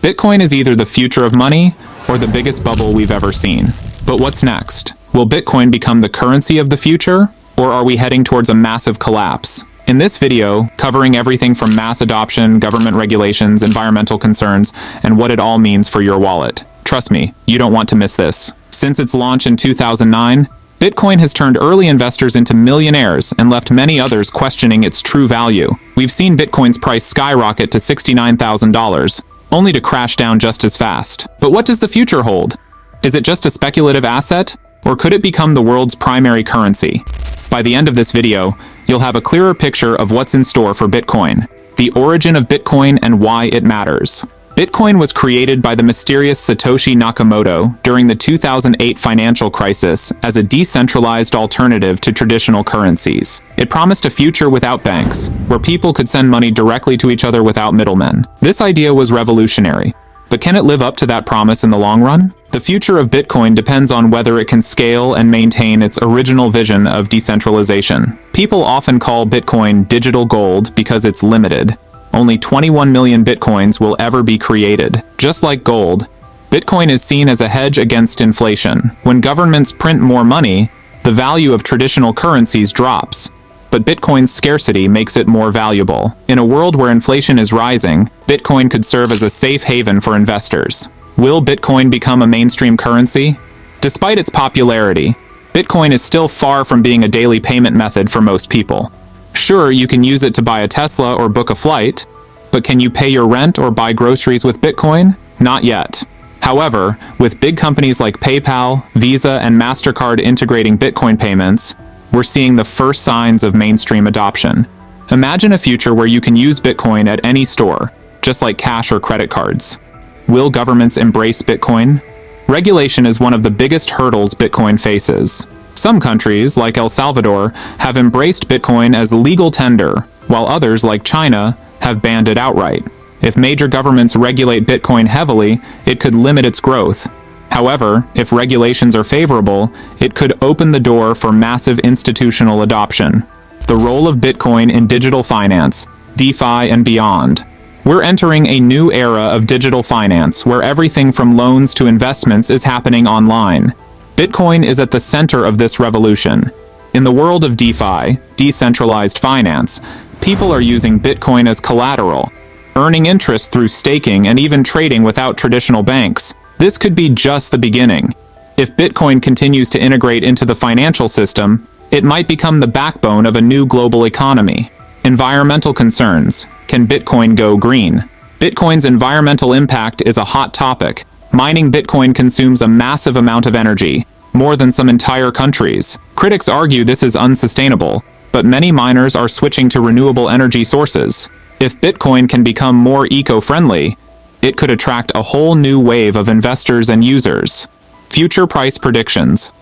Bitcoin is either the future of money or the biggest bubble we've ever seen. But what's next? Will Bitcoin become the currency of the future, or are we heading towards a massive collapse? In this video, covering everything from mass adoption, government regulations, environmental concerns, and what it all means for your wallet. Trust me, you don't want to miss this. Since its launch in 2009, Bitcoin has turned early investors into millionaires and left many others questioning its true value. We've seen Bitcoin's price skyrocket to $69,000, only to crash down just as fast. But what does the future hold? Is it just a speculative asset, or could it become the world's primary currency? By the end of this video, you'll have a clearer picture of what's in store for Bitcoin, the origin of Bitcoin and why it matters. Bitcoin was created by the mysterious Satoshi Nakamoto during the 2008 financial crisis as a decentralized alternative to traditional currencies. It promised a future without banks, where people could send money directly to each other without middlemen. This idea was revolutionary. But can it live up to that promise in the long run? The future of Bitcoin depends on whether it can scale and maintain its original vision of decentralization. People often call Bitcoin digital gold because it's limited. Only 21 million Bitcoins will ever be created. Just like gold, Bitcoin is seen as a hedge against inflation. When governments print more money, the value of traditional currencies drops. But Bitcoin's scarcity makes it more valuable. In a world where inflation is rising, Bitcoin could serve as a safe haven for investors. Will Bitcoin become a mainstream currency? Despite its popularity, Bitcoin is still far from being a daily payment method for most people. Sure, you can use it to buy a Tesla or book a flight, but can you pay your rent or buy groceries with Bitcoin? Not yet. However, with big companies like PayPal, Visa, and MasterCard integrating Bitcoin payments, we're seeing the first signs of mainstream adoption. Imagine a future where you can use Bitcoin at any store, just like cash or credit cards. Will governments embrace Bitcoin? Regulation is one of the biggest hurdles Bitcoin faces. Some countries, like El Salvador, have embraced Bitcoin as legal tender, while others, like China, have banned it outright. If major governments regulate Bitcoin heavily, it could limit its growth. However, if regulations are favorable, it could open the door for massive institutional adoption. The role of Bitcoin in digital finance, DeFi, and beyond. We're entering a new era of digital finance where everything from loans to investments is happening online. Bitcoin is at the center of this revolution. In the world of DeFi, decentralized finance, people are using Bitcoin as collateral, earning interest through staking and even trading without traditional banks. This could be just the beginning. If Bitcoin continues to integrate into the financial system, it might become the backbone of a new global economy. Environmental concerns. Can Bitcoin go green? Bitcoin's environmental impact is a hot topic. Mining Bitcoin consumes a massive amount of energy, more than some entire countries. Critics argue this is unsustainable, but many miners are switching to renewable energy sources. If Bitcoin can become more eco-friendly, it could attract a whole new wave of investors and users. Future price predictions.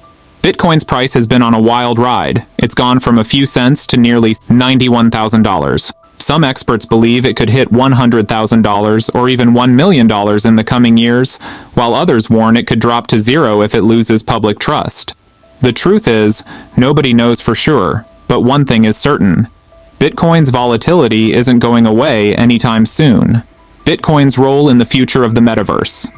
Bitcoin's price has been on a wild ride. It's gone from a few cents to nearly $91,000. Some experts believe it could hit $100,000 or even $1 million in the coming years, while others warn it could drop to zero if it loses public trust. The truth is, nobody knows for sure, but one thing is certain. Bitcoin's volatility isn't going away anytime soon. Bitcoin's role in the future of the metaverse.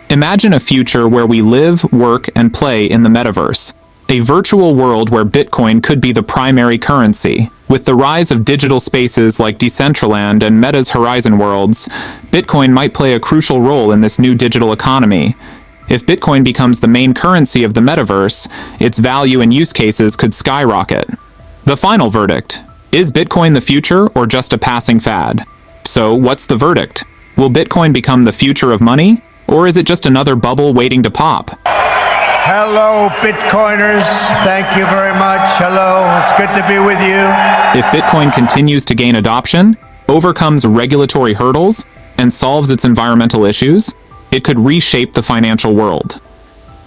Imagine a future where we live, work, and play in the metaverse. A virtual world where Bitcoin could be the primary currency. With the rise of digital spaces like Decentraland and Meta's Horizon Worlds, Bitcoin might play a crucial role in this new digital economy. If Bitcoin becomes the main currency of the metaverse, its value and use cases could skyrocket. The final verdict. Is Bitcoin the future or just a passing fad? So, what's the verdict? Will Bitcoin become the future of money? Or is it just another bubble waiting to pop? Hello, Bitcoiners. Thank you very much. Hello, it's good to be with you. If Bitcoin continues to gain adoption, overcomes regulatory hurdles, and solves its environmental issues, it could reshape the financial world.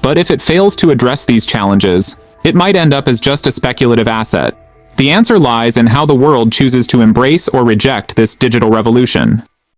But if it fails to address these challenges, it might end up as just a speculative asset. The answer lies in how the world chooses to embrace or reject this digital revolution.